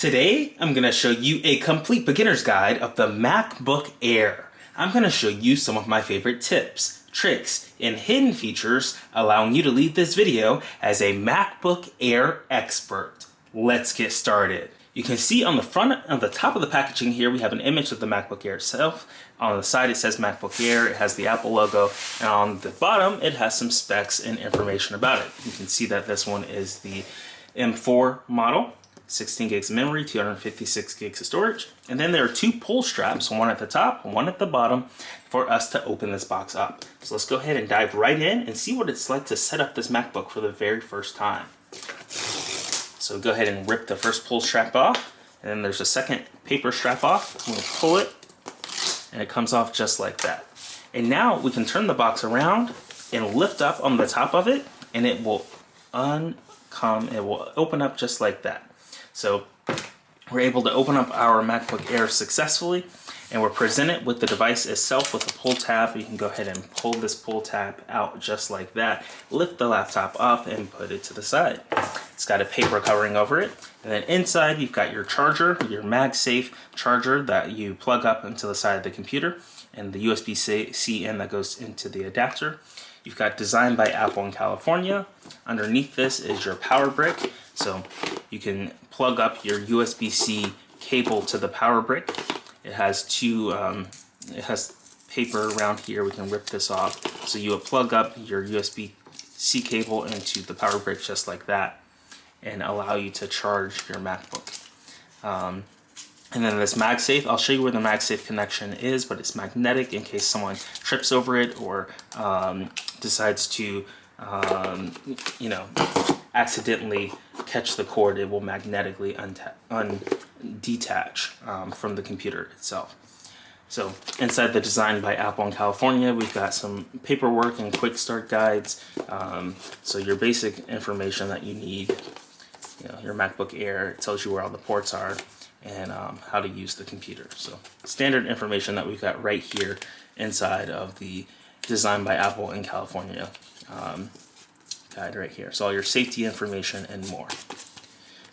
Today, I'm going to show you a complete beginner's guide of the MacBook Air. I'm going to show you some of my favorite tips, tricks, and hidden features allowing you to leave this video as a MacBook Air expert. Let's get started. You can see on the top of the packaging here, we have an image of the MacBook Air itself. On the side, it says MacBook Air. It has the Apple logo. And on the bottom, it has some specs and information about it. You can see that this one is the M4 model. 16 gigs of memory, 256 gigs of storage. And then there are two pull straps, one at the top, one at the bottom, for us to open this box up. So let's go ahead and dive right in and see what it's like to set up this MacBook for the very first time. So go ahead and rip the first pull strap off, and then there's a second paper strap off. We'll pull it, and it comes off just like that. And now we can turn the box around and lift up on the top of it, and it will open up just like that. So we're able to open up our MacBook Air successfully, and we're presented with the device itself with a pull tab. You can go ahead and pull this pull tab out just like that, lift the laptop up and put it to the side. It's got a paper covering over it, and then inside you've got your charger, your MagSafe charger that you plug up into the side of the computer, and the USB-C in that goes into the adapter. You've got designed by Apple in California. Underneath this is your power brick. So you can plug up your USB-C cable to the power brick. It has it has paper around here. We can rip this off. So you will plug up your USB-C cable into the power brick just like that and allow you to charge your MacBook. And then this MagSafe, I'll show you where the MagSafe connection is, but it's magnetic in case someone trips over it or decides to, accidentally catch the cord. It will magnetically detach from the computer itself. So inside the Design by Apple in California, we've got some paperwork and quick start guides. So your basic information that you need, your MacBook Air, it tells you where all the ports are and how to use the computer. So standard information that we've got right here inside of the Design by Apple in California guide right here. So all your safety information and more.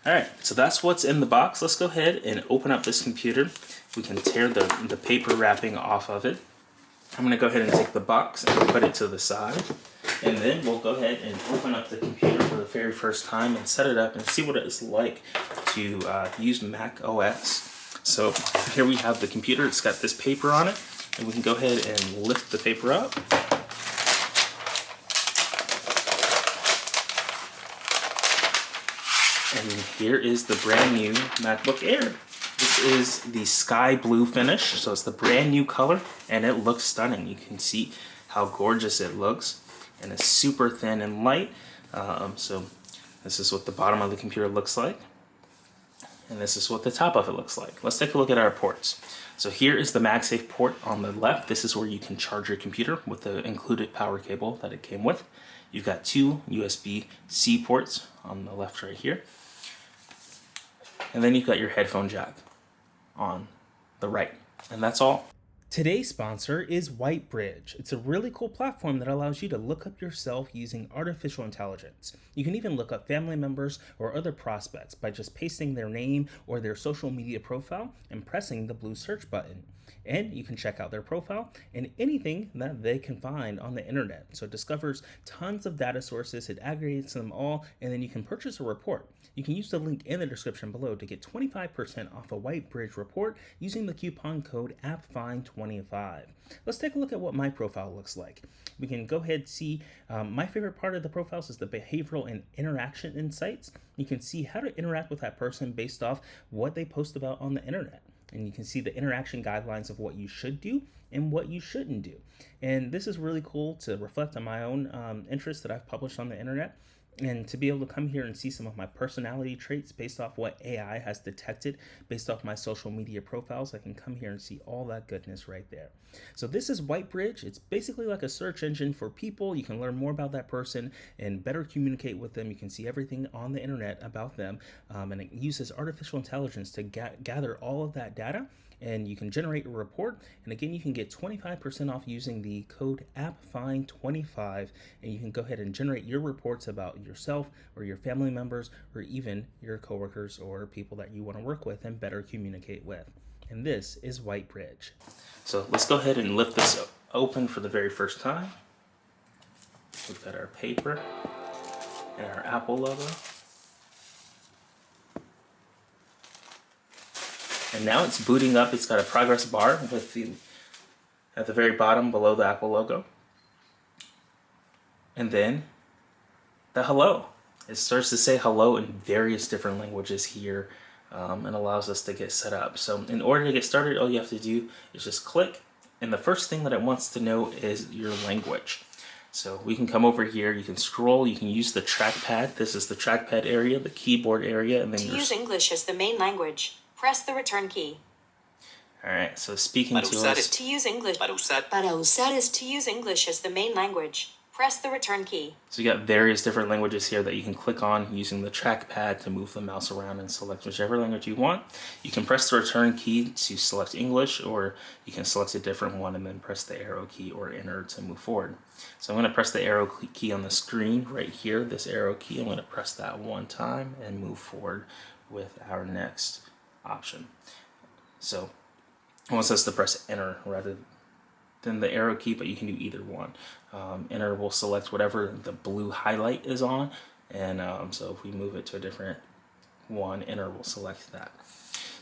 All right, so that's what's in the box. Let's go ahead and open up this computer. We can tear the paper wrapping off of it. I'm gonna go ahead and take the box and put it to the side. And then we'll go ahead and open up the computer for the very first time and set it up and see what it's like to use Mac OS. So here we have the computer. It's got this paper on it, and we can go ahead and lift the paper up. And here is the brand new MacBook Air. This is the sky blue finish, so it's the brand new color, and it looks stunning. You can see how gorgeous it looks, and it's super thin and light. So this is what the bottom of the computer looks like, and this is what the top of it looks like. Let's take a look at our ports. So here is the MagSafe port on the left. This is where you can charge your computer with the included power cable that it came with. You've got two USB-C ports on the left right here. And then you've got your headphone jack on the right. And that's all. Today's sponsor is Whitebridge. It's a really cool platform that allows you to look up yourself using artificial intelligence. You can even look up family members or other prospects by just pasting their name or their social media profile and pressing the blue search button. And you can check out their profile and anything that they can find on the internet. So it discovers tons of data sources, it aggregates them all, and then you can purchase a report. You can use the link in the description below to get 25% off a Whitebridge report using the coupon code AppFind25. Let's take a look at what my profile looks like. We can go ahead and see my favorite part of the profiles is the behavioral and interaction insights. You can see how to interact with that person based off what they post about on the internet. And you can see the interaction guidelines of what you should do and what you shouldn't do. And this is really cool to reflect on my own interests that I've published on the internet, and to be able to come here and see some of my personality traits based off what AI has detected based off my social media profiles. I can come here and see all that goodness right there. So this is Whitebridge. It's basically like a search engine for people. You can learn more about that person and better communicate with them. You can see everything on the internet about them, and it uses artificial intelligence to gather all of that data and you can generate a report. And again, you can get 25% off using the code AppFind25, and you can go ahead and generate your reports about yourself or your family members or even your coworkers or people that you want to work with and better communicate with. And this is Whitebridge. So let's go ahead and lift this open for the very first time. We've got our paper and our Apple logo. And now it's booting up. It's got a progress bar with at the very bottom below the Apple logo. And then the hello. It starts to say hello in various different languages here, and allows us to get set up. So in order to get started, all you have to do is just click. And the first thing that it wants to know is your language. So we can come over here, you can scroll, you can use the trackpad. This is the trackpad area, the keyboard area, and then to use English as the main language, press the return key. Alright, so speaking to us. To use English. Para usar is to use English as the main language, press the return key. So you got various different languages here that you can click on using the trackpad to move the mouse around and select whichever language you want. You can press the return key to select English, or you can select a different one and then press the arrow key or enter to move forward. So I'm going to press the arrow key on the screen right here, this arrow key. I'm going to press that one time and move forward with our next option. So it wants us to press enter rather than the arrow key, but you can do either one. Enter will select whatever the blue highlight is on, and so if we move it to a different one, enter will select that.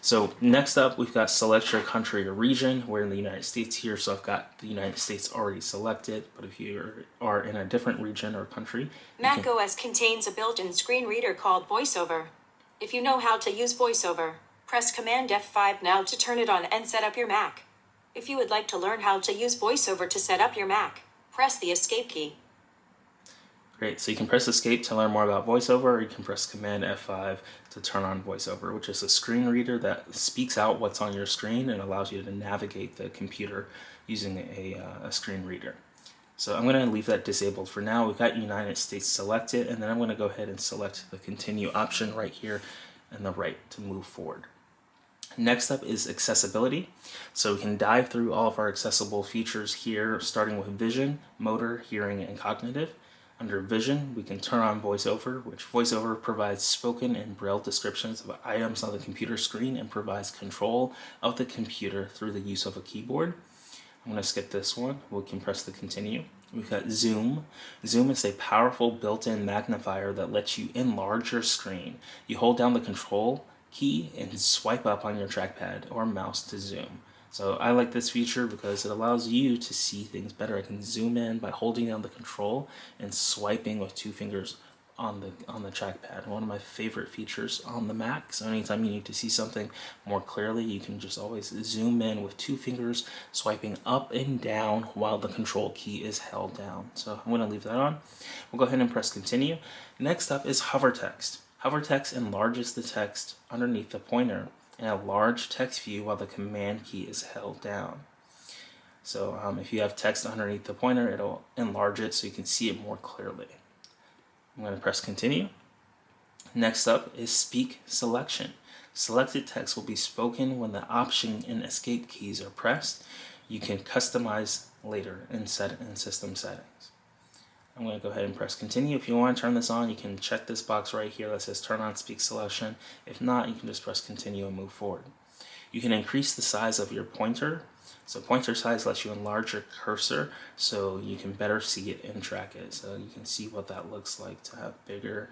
So next up, we've got select your country or region. We're in the United States here, so I've got the United States already selected, but if you are in a different region or country, Mac OS contains a built-in screen reader called VoiceOver. If you know how to use VoiceOver, press Command F5 now to turn it on and set up your Mac. If you would like to learn how to use VoiceOver to set up your Mac, press the Escape key. Great, so you can press Escape to learn more about VoiceOver, or you can press Command F5 to turn on VoiceOver, which is a screen reader that speaks out what's on your screen and allows you to navigate the computer using a screen reader. So I'm going to leave that disabled for now. We've got United States selected, and then I'm going to go ahead and select the Continue option right here and the right to move forward. Next up is accessibility. So we can dive through all of our accessible features here, starting with vision, motor, hearing, and cognitive. Under vision, we can turn on VoiceOver, which VoiceOver provides spoken and braille descriptions of items on the computer screen and provides control of the computer through the use of a keyboard. I'm going to skip this one. We can press the continue. We've got zoom. Zoom is a powerful built-in magnifier that lets you enlarge your screen. You hold down the control key and swipe up on your trackpad or mouse to zoom. So I like this feature because it allows you to see things better. I can zoom in by holding down the control and swiping with two fingers on the trackpad. One of my favorite features on the Mac. So anytime you need to see something more clearly, you can just always zoom in with two fingers, swiping up and down while the control key is held down. So I'm going to leave that on. We'll go ahead and press continue. Next up is hover text. Hover text enlarges the text underneath the pointer in a large text view while the command key is held down. So if you have text underneath the pointer, it'll enlarge it so you can see it more clearly. I'm going to press continue. Next up is speak selection. Selected text will be spoken when the option and escape keys are pressed. You can customize later in system settings. I'm going to go ahead and press continue. If you want to turn this on, you can check this box right here that says turn on speak selection. If not, you can just press continue and move forward. You can increase the size of your pointer. So pointer size lets you enlarge your cursor so you can better see it and track it. So you can see what that looks like to have bigger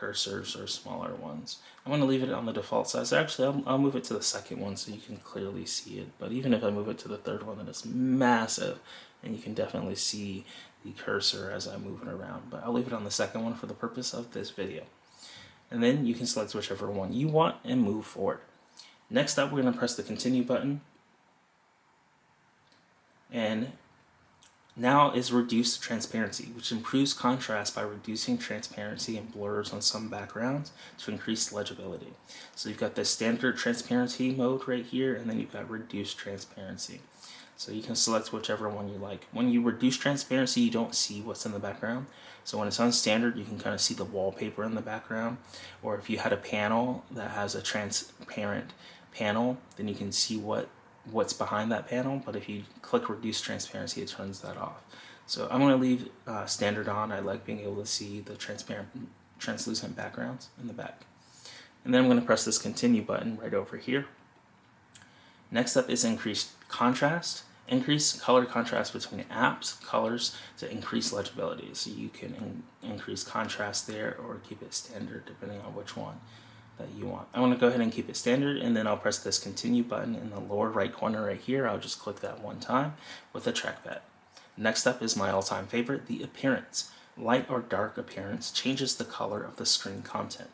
cursors or smaller ones. I'm going to leave it on the default size. Actually, I'll move it to the second one so you can clearly see it. But even if I move it to the third one, then it's massive and you can definitely see the cursor as I move it around. But I'll leave it on the second one for the purpose of this video. And then you can select whichever one you want and move forward. Next up, we're going to press the continue button. And now is reduced transparency, which improves contrast by reducing transparency and blurs on some backgrounds to increase legibility. So you've got the standard transparency mode right here, and then you've got reduced transparency. So you can select whichever one you like. When you reduce transparency, you don't see what's in the background. So when it's on standard, you can kind of see the wallpaper in the background. Or if you had a panel that has a transparent panel, then you can see what what's behind that panel, but if you click reduce transparency, it turns that off. So I'm going to leave standard on. I like being able to see the translucent backgrounds in the back. And then I'm going to press this continue button right over here. Next up is increased contrast. Increase color contrast between apps, colors to increase legibility. So you can increase contrast there or keep it standard depending on which one that you want. I want to go ahead and keep it standard, and then I'll press this continue button in the lower right corner right here. I'll just click that one time with a trackpad. Next up is my all-time favorite, the appearance. Light or dark appearance changes the color of the screen content.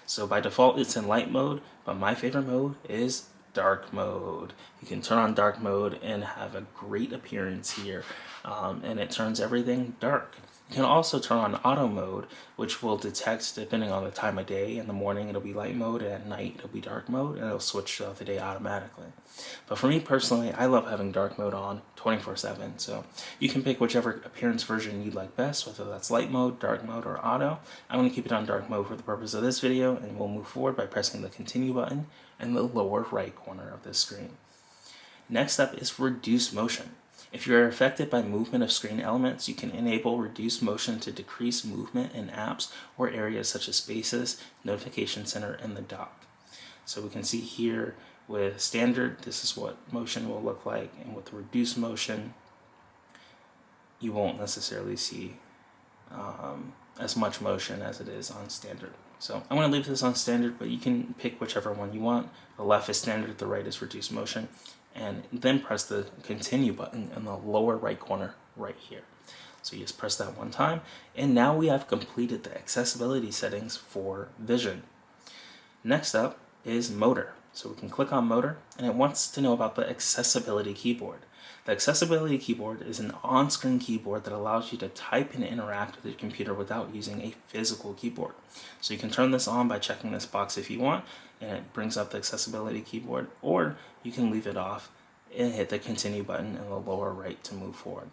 So by default it's in light mode, but my favorite mode is dark mode. You can turn on dark mode and have a great appearance here, and it turns everything dark. You can also turn on auto mode, which will detect depending on the time of day. In the morning it'll be light mode, and at night it'll be dark mode, and it'll switch throughout the day automatically. But for me personally, I love having dark mode on 24/7, so you can pick whichever appearance version you like best, whether that's light mode, dark mode, or auto. I'm going to keep it on dark mode for the purpose of this video, and we'll move forward by pressing the continue button in the lower right corner of the screen. Next up is reduce motion. If you are affected by movement of screen elements, you can enable reduce motion to decrease movement in apps or areas such as spaces, notification center, and the dock. So we can see here with standard, this is what motion will look like, and with reduce motion, you won't necessarily see as much motion as it is on standard. So I'm going to leave this on standard, but you can pick whichever one you want. The left is standard, the right is reduce motion, and then press the continue button in the lower right corner right here. So you just press that one time, and now we have completed the accessibility settings for Vision. Next up is Motor. So we can click on Motor, and it wants to know about the accessibility keyboard. The accessibility keyboard is an on-screen keyboard that allows you to type and interact with your computer without using a physical keyboard. So you can turn this on by checking this box if you want, and it brings up the accessibility keyboard, or you can leave it off and hit the continue button in the lower right to move forward.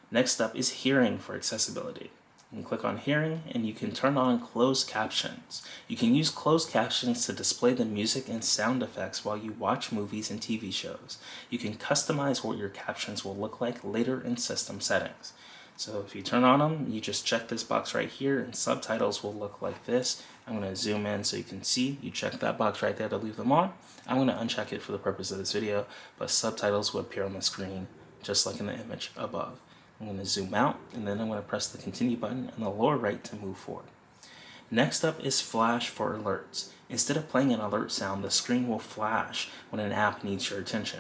Next up is Hearing for accessibility. You can click on Hearing, and you can turn on closed captions. You can use closed captions to display the music and sound effects while you watch movies and TV shows. You can customize what your captions will look like later in system settings. So if you turn on them, you just check this box right here, and subtitles will look like this. I'm going to zoom in so you can see. You check that box right there to leave them on. I'm going to uncheck it for the purpose of this video, but subtitles will appear on the screen just like in the image above. I'm going to zoom out, and then I'm going to press the continue button in the lower right to move forward. Next up is Flash for alerts. Instead of playing an alert sound, the screen will flash when an app needs your attention.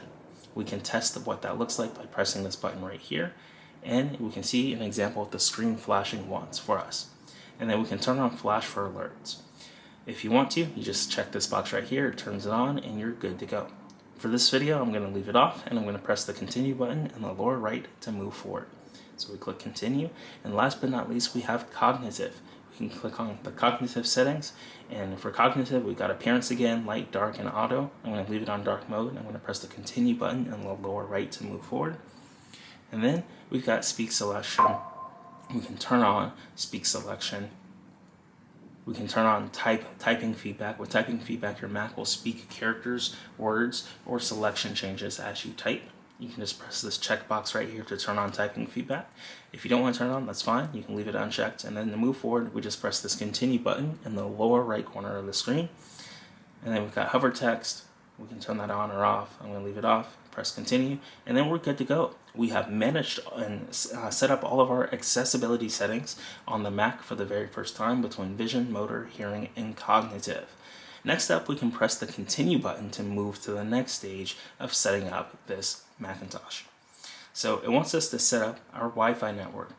We can test what that looks like by pressing this button right here, and we can see an example of the screen flashing once for us. And then we can turn on Flash for alerts. If you want to, you just check this box right here, it turns it on, and you're good to go. For this video, I'm going to leave it off, and I'm going to press the continue button in the lower right to move forward. So we click continue, and last but not least, we have cognitive. We can click on the cognitive settings, and for cognitive, we've got appearance again, light, dark, and auto. I'm going to leave it on dark mode. I'm going to press the continue button in the lower right to move forward. And then we've got speak selection. We can turn on speak selection. We can turn on typing feedback. With typing feedback, your Mac will speak characters, words, or selection changes as you type. You can just press this checkbox right here to turn on typing feedback. If you don't want to turn it on, that's fine. You can leave it unchecked. And then to move forward, we just press this continue button in the lower right corner of the screen. And then we've got hover text. We can turn that on or off. I'm going to leave it off, press continue, and then we're good to go. We have managed and set up all of our accessibility settings on the Mac for the very first time between Vision, Motor, Hearing, and Cognitive. Next up, we can press the continue button to move to the next stage of setting up this Macintosh. So it wants us to set up our Wi-Fi network.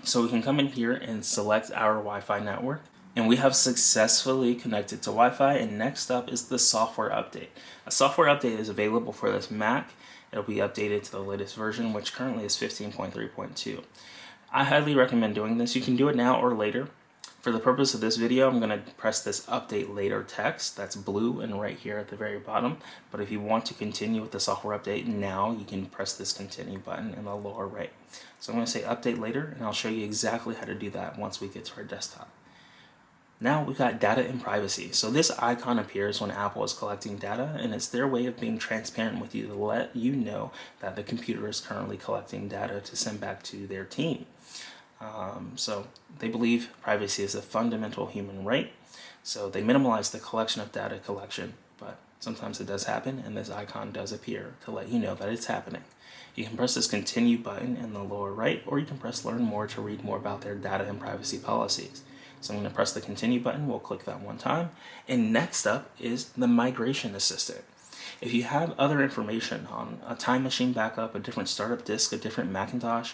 So we can come in here and select our Wi-Fi network, and we have successfully connected to Wi-Fi. And next up is the software update. A software update is available for this Mac. It'll be updated to the latest version, which currently is 15.3.2. I highly recommend doing this. You can do it now or later. For the purpose of this video, I'm going to press this update later text that's blue and right here at the very bottom. But if you want to continue with the software update now, you can press this continue button in the lower right. So I'm going to say update later, and I'll show you exactly how to do that once we get to our desktop. Now we've got data and privacy. So this icon appears when Apple is collecting data, and it's their way of being transparent with you to let you know that the computer is currently collecting data to send back to their team. So they believe privacy is a fundamental human right. So they minimize the collection of data collection, but sometimes it does happen, and this icon does appear to let you know that it's happening. You can press this continue button in the lower right, or you can press learn more to read more about their data and privacy policies. So I'm going to press the continue button. We'll click that one time. And next up is the migration assistant. If you have other information on a time machine backup, a different startup disk, a different Macintosh,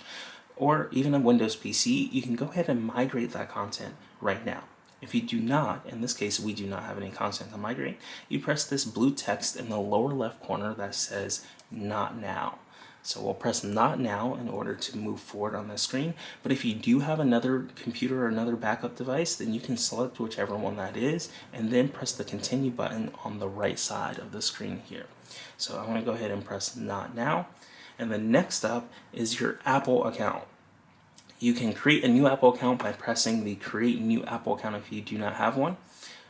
or even a Windows PC, you can go ahead and migrate that content right now. If you do not, in this case we do not have any content to migrate, you press this blue text in the lower left corner that says not now. So we'll press not now in order to move forward on the screen. But if you do have another computer or another backup device, then you can select whichever one that is and then press the continue button on the right side of the screen here. So I'm going to go ahead and press not now. And then next up is your Apple account. You can create a new Apple account by pressing the create new Apple account if you do not have one.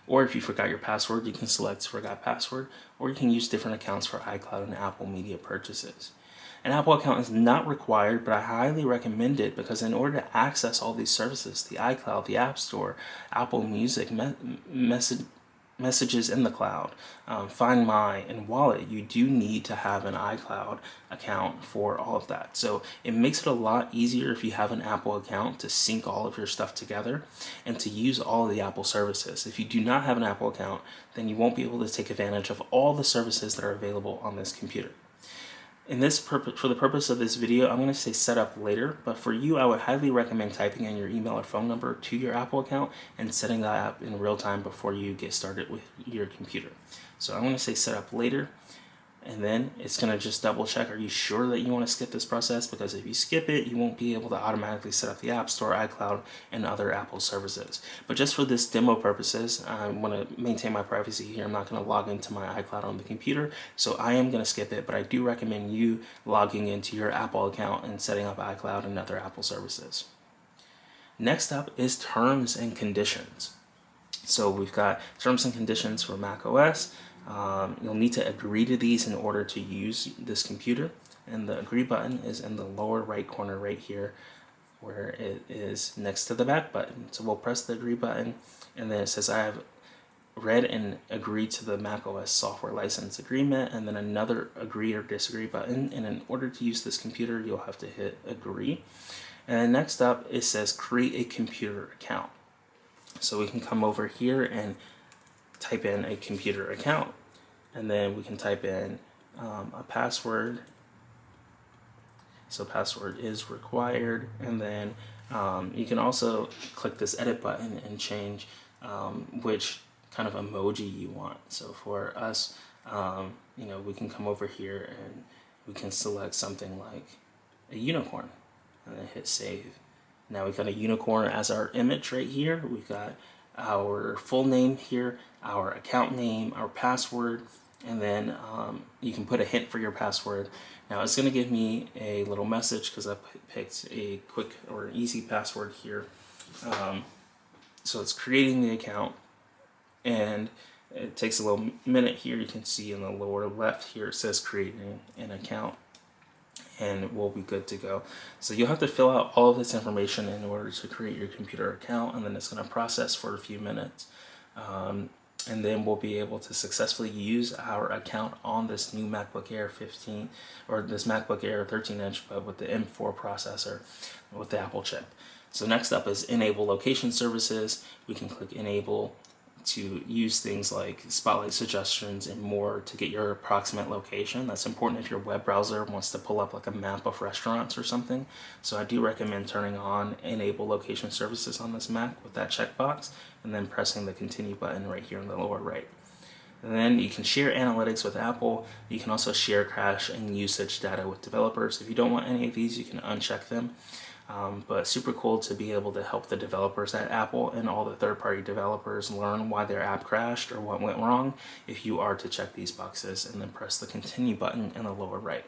Or if you forgot your password, you can select forgot password, or you can use different accounts for iCloud and Apple Media purchases. An Apple account is not required, but I highly recommend it because in order to access all these services, the iCloud, the App Store, Apple Music, messages in the cloud, Find My, and Wallet, you do need to have an iCloud account for all of that. So it makes it a lot easier if you have an Apple account to sync all of your stuff together and to use all of the Apple services. If you do not have an Apple account, then you won't be able to take advantage of all the services that are available on this computer. For the purpose of this video, I'm going to say set up later, but for you, I would highly recommend typing in your email or phone number to your Apple account and setting that up in real time before you get started with your computer. So I'm going to say set up later, and then it's going to just double check, are you sure that you want to skip this process? Because if you skip it, you won't be able to automatically set up the App Store, iCloud, and other Apple services. But just for this demo purposes, I want to maintain my privacy here. I'm not going to log into my iCloud on the computer, so I am going to skip it, but I do recommend you logging into your Apple account and setting up iCloud and other Apple services. Next up is terms and conditions. So we've got terms and conditions for macOS. You'll need to agree to these in order to use this computer, and the agree button is in the lower right corner right here where it is next to the back button. So we'll press the agree button, and then it says I have read and agreed to the macOS software license agreement, and then another agree or disagree button, and in order to use this computer you'll have to hit agree. And then next up it says create a computer account. So we can come over here and type in a computer account, and then we can type in a password. So password is required, and then you can also click this edit button and change which kind of emoji you want. So for us, we can come over here and we can select something like a unicorn and then hit save. Now we've got a unicorn as our image right here. We've got our full name here, our account name, our password, and then you can put a hint for your password. Now it's going to give me a little message because I picked a quick or easy password here. So it's creating the account, and it takes a little minute here. You can see in the lower left here it says creating an account, and we'll be good to go. So you'll have to fill out all of this information in order to create your computer account, and then it's going to process for a few minutes. And then we'll be able to successfully use our account on this new MacBook Air 15 or this MacBook Air 13-inch, but with the M4 processor with the Apple chip. So next up is enable location services. We can click enable to use things like spotlight suggestions and more to get your approximate location. That's important if your web browser wants to pull up like a map of restaurants or something. So I do recommend turning on enable location services on this Mac with that checkbox, and then pressing the continue button right here in the lower right. And then you can share analytics with Apple. You can also share cache and usage data with developers. If you don't want any of these, you can uncheck them. But super cool to be able to help the developers at Apple and all the third-party developers learn why their app crashed or what went wrong if you are to check these boxes and then press the continue button in the lower right.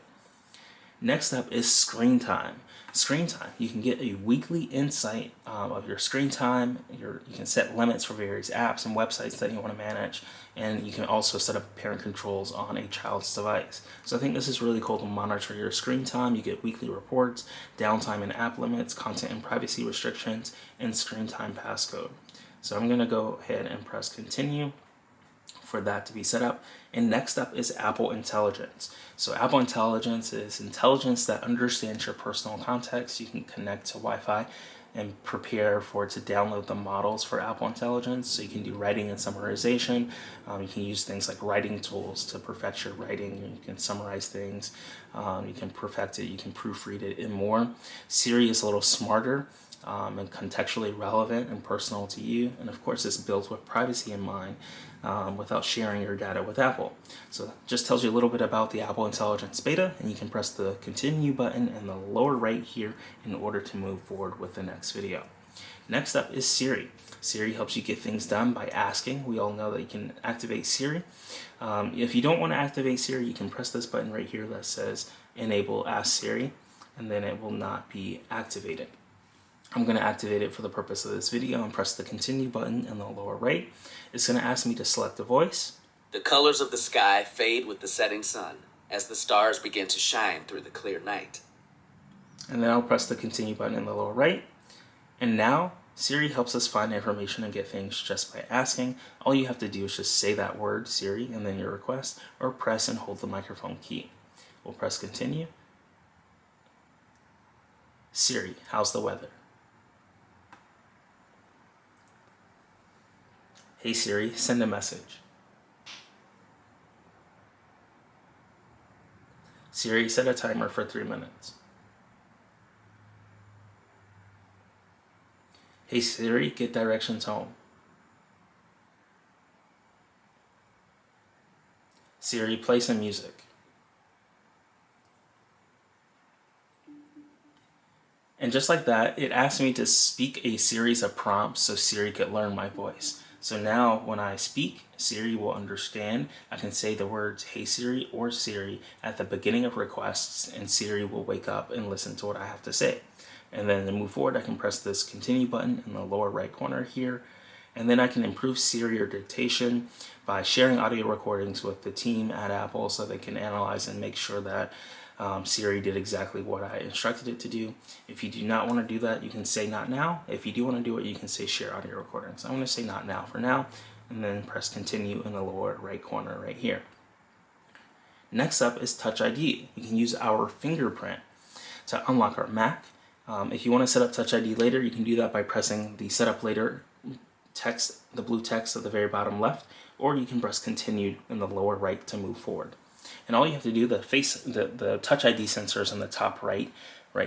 Next up is screen time. Screen time. You can get a weekly insight of your screen time. You can set limits for various apps and websites that you want to manage, and you can also set up parent controls on a child's device. So I think this is really cool to monitor your screen time. You get weekly reports, downtime and app limits, content and privacy restrictions, and screen time passcode. So I'm going to go ahead and press continue for that to be set up. And next up is Apple Intelligence. So Apple Intelligence is intelligence that understands your personal context. You can connect to Wi-Fi and prepare for it to download the models for Apple Intelligence. So you can do writing and summarization. You can use things like writing tools to perfect your writing. You can summarize things. You can perfect it. You can proofread it and more. Siri is a little smarter and contextually relevant and personal to you. And of course, it's built with privacy in mind without sharing your data with Apple. So it just tells you a little bit about the Apple Intelligence beta, and you can press the continue button in the lower right here in order to move forward with the next video. Next up is Siri. Siri helps you get things done by asking. We all know that you can activate Siri. If you don't want to activate Siri, you can press this button right here that says enable Ask Siri, and then it will not be activated. I'm going to activate it for the purpose of this video and press the continue button in the lower right. It's going to ask me to select a voice. The colors of the sky fade with the setting sun as the stars begin to shine through the clear night. And then I'll press the continue button in the lower right. And now Siri helps us find information and get things just by asking. All you have to do is just say that word, Siri, and then your request, or press and hold the microphone key. We'll press continue. Siri, how's the weather? Hey Siri, send a message. Siri, set a timer for 3 minutes. Hey Siri, get directions home. Siri, play some music. And just like that, it asked me to speak a series of prompts so Siri could learn my voice. So now when I speak, Siri will understand. I can say the words Hey Siri or Siri at the beginning of requests, and Siri will wake up and listen to what I have to say. And then to move forward, I can press this continue button in the lower right corner here. And then I can improve Siri or dictation by sharing audio recordings with the team at Apple so they can analyze and make sure that Siri did exactly what I instructed it to do. If you do not want to do that, you can say not now. If you do want to do it, you can say share audio recordings. I'm going to say not now for now, and then press continue in the lower right corner right here. Next up is Touch ID. You can use our fingerprint to unlock our Mac. If you want to set up Touch ID later, you can do that by pressing the setup later text, the blue text at the very bottom left, or you can press continue in the lower right to move forward. And all you have to do, the Touch ID sensor is in the top right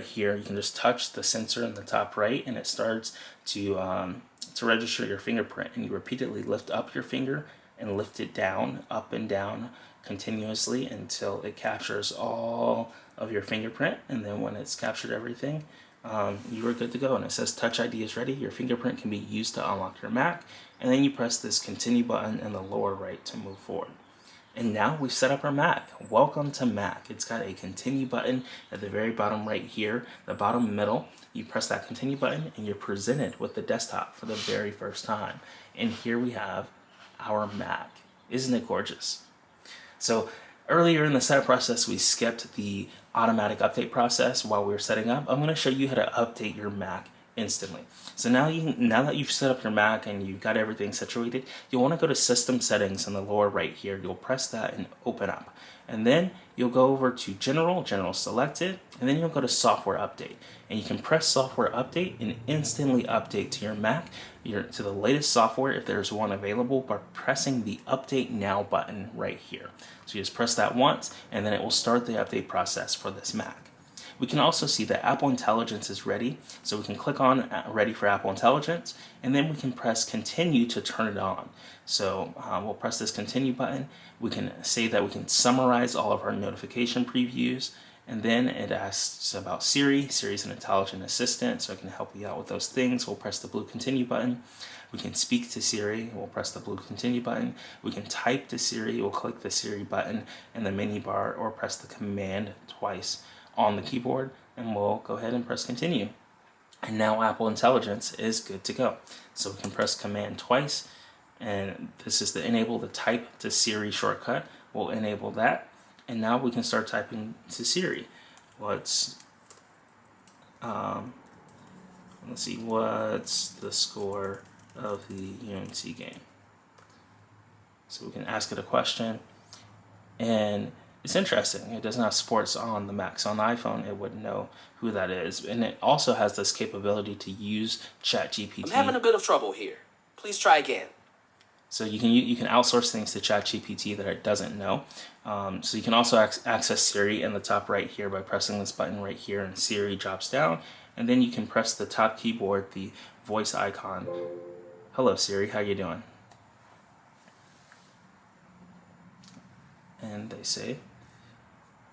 here. You can just touch the sensor in the top right, and it starts to register your fingerprint. And you repeatedly lift up your finger and lift it down, up and down continuously until it captures all of your fingerprint. And then when it's captured everything, you are good to go. And it says Touch ID is ready. Your fingerprint can be used to unlock your Mac. And then you press this continue button in the lower right to move forward. And now we've set up our Mac. Welcome to Mac. It's got a continue button at the very bottom right here, the bottom middle. You press that continue button and you're presented with the desktop for the very first time. And here we have our Mac. Isn't it gorgeous? So earlier in the setup process, we skipped the automatic update process while we were setting up. I'm going to show you how to update your Mac instantly. So now that you've set up your Mac and you've got everything situated, you'll want to go to System Settings in the lower right here. You'll press that and open up. And then you'll go over to General selected, and then you'll go to Software Update. And you can press Software Update and instantly update to your Mac, to the latest software if there's one available, by pressing the Update Now button right here. So you just press that once, and then it will start the update process for this Mac. We can also see that Apple Intelligence is ready, so we can click on Ready for Apple Intelligence, and then we can press Continue to turn it on. So we'll press this Continue button. We can say that we can summarize all of our notification previews, and then it asks about Siri. Siri's an intelligent assistant, so it can help you out with those things. We'll press the blue Continue button. We can speak to Siri. We'll press the blue Continue button. We can type to Siri. We'll click the Siri button in the menu bar, or press the command twice on the keyboard, and we'll go ahead and press continue. And now Apple Intelligence is good to go. So we can press Command twice, and this is to enable the type to Siri shortcut. We'll enable that, and now we can start typing to Siri. Let's see, what's the score of the UNC game? So we can ask it a question, and it's interesting. It doesn't have sports on the Mac. So on the iPhone, it would know who that is. And it also has this capability to use ChatGPT. I'm having a bit of trouble here. Please try again. So you can outsource things to ChatGPT that it doesn't know. So you can also access Siri in the top right here by pressing this button right here, and Siri drops down. And then you can press the top keyboard, the voice icon. Hello Siri, how you doing? And they say,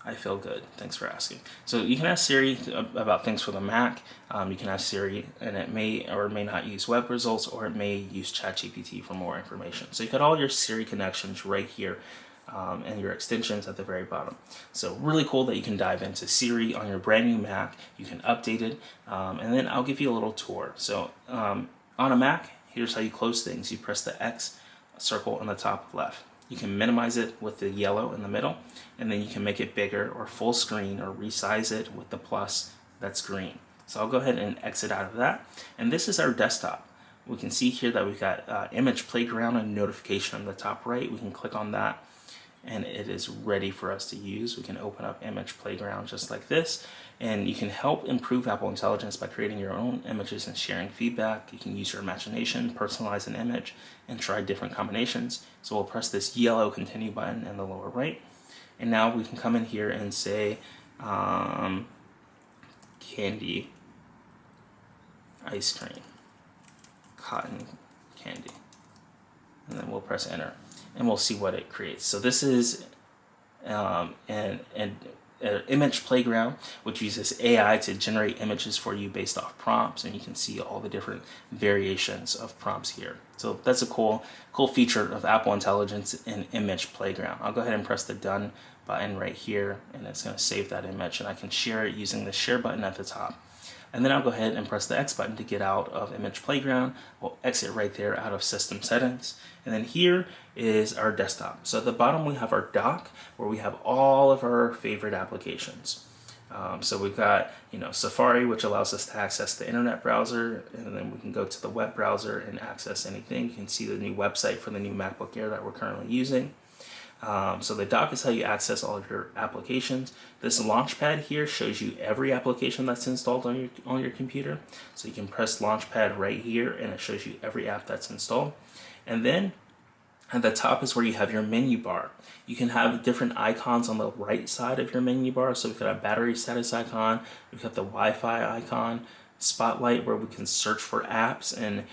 I feel good. Thanks for asking. So you can ask Siri about things for the Mac. You can ask Siri, and it may or may not use web results, or it may use ChatGPT for more information. So you got all your Siri connections right here, and your extensions at the very bottom. So really cool that you can dive into Siri on your brand new Mac. You can update it, and then I'll give you a little tour. So on a Mac, here's how you close things. You press the X circle on the top left. You can minimize it with the yellow in the middle, and then you can make it bigger or full screen, or resize it with the plus that's green. So I'll go ahead and exit out of that. And this is our desktop. We can see here that we've got image playground and notification on the top right. We can click on that, and it is ready for us to use. We can open up image playground just like this, and you can help improve Apple Intelligence by creating your own images and sharing feedback. You can use your imagination, personalize an image, and try different combinations. So we'll press this yellow continue button in the lower right, and now we can come in here and say candy ice cream, cotton candy, and then we'll press enter, and we'll see what it creates. So this is an image playground, which uses AI to generate images for you based off prompts, and you can see all the different variations of prompts here. So that's a cool feature of Apple Intelligence in Image Playground. I'll go ahead and press the done button right here, and it's going to save that image, and I can share it using the share button at the top. And then I'll go ahead and press the X button to get out of Image Playground. We'll exit right there out of System Settings. And then here is our desktop. So at the bottom we have our dock, where we have all of our favorite applications. So we've got Safari, which allows us to access the internet browser, and then we can go to the web browser and access anything. You can see the new website for the new MacBook Air that we're currently using. So the dock is how you access all of your applications. This Launchpad here shows you every application that's installed on your computer. So you can press Launchpad right here, and it shows you every app that's installed. And then at the top is where you have your menu bar. You can have different icons on the right side of your menu bar. So we've got a battery status icon, we've got the Wi-Fi icon, Spotlight, where we can search for apps and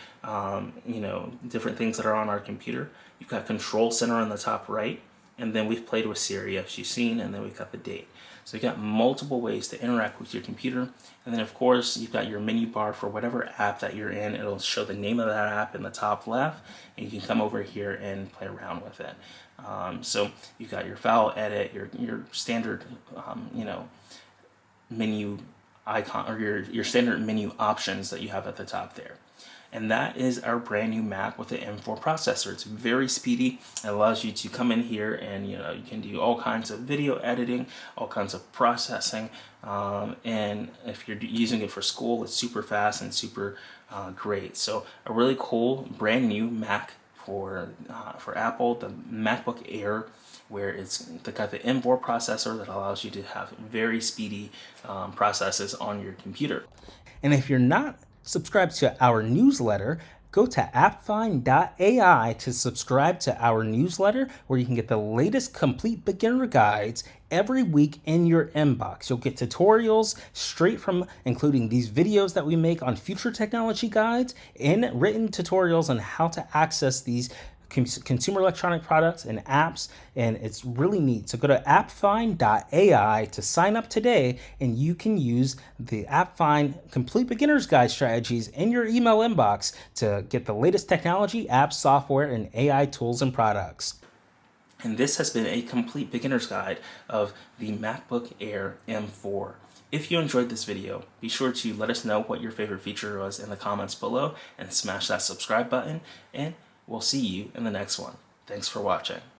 different things that are on our computer. You've got Control Center on the top right, and then we've played with Siri, as you've seen, and then we've got the date. So you've got multiple ways to interact with your computer. And then of course, you've got your menu bar for whatever app that you're in. It'll show the name of that app in the top left, and you can come over here and play around with it. So you've got your file edit, your standard, menu icon, or your standard menu options that you have at the top there. And that is our brand new Mac with the M4 processor. It's very speedy. It allows you to come in here and you can do all kinds of video editing, all kinds of processing, and if you're using it for school, it's super fast and super great. So a really cool brand new Mac for Apple, the MacBook Air, where it's got the M4 processor that allows you to have very speedy processes on your computer. And if you're not subscribed to our newsletter, go to appfind.ai to subscribe to our newsletter, where you can get the latest complete beginner guides every week in your inbox. You'll get tutorials straight from, including these videos that we make on future technology guides, and written tutorials on how to access these consumer electronic products and apps, and it's really neat. So go to appfind.ai to sign up today, and you can use the AppFind Complete Beginner's Guide strategies in your email inbox to get the latest technology, apps, software, and AI tools and products. And this has been a complete beginner's guide of the MacBook Air M4. If you enjoyed this video, be sure to let us know what your favorite feature was in the comments below and smash that subscribe button, and we'll see you in the next one. Thanks for watching.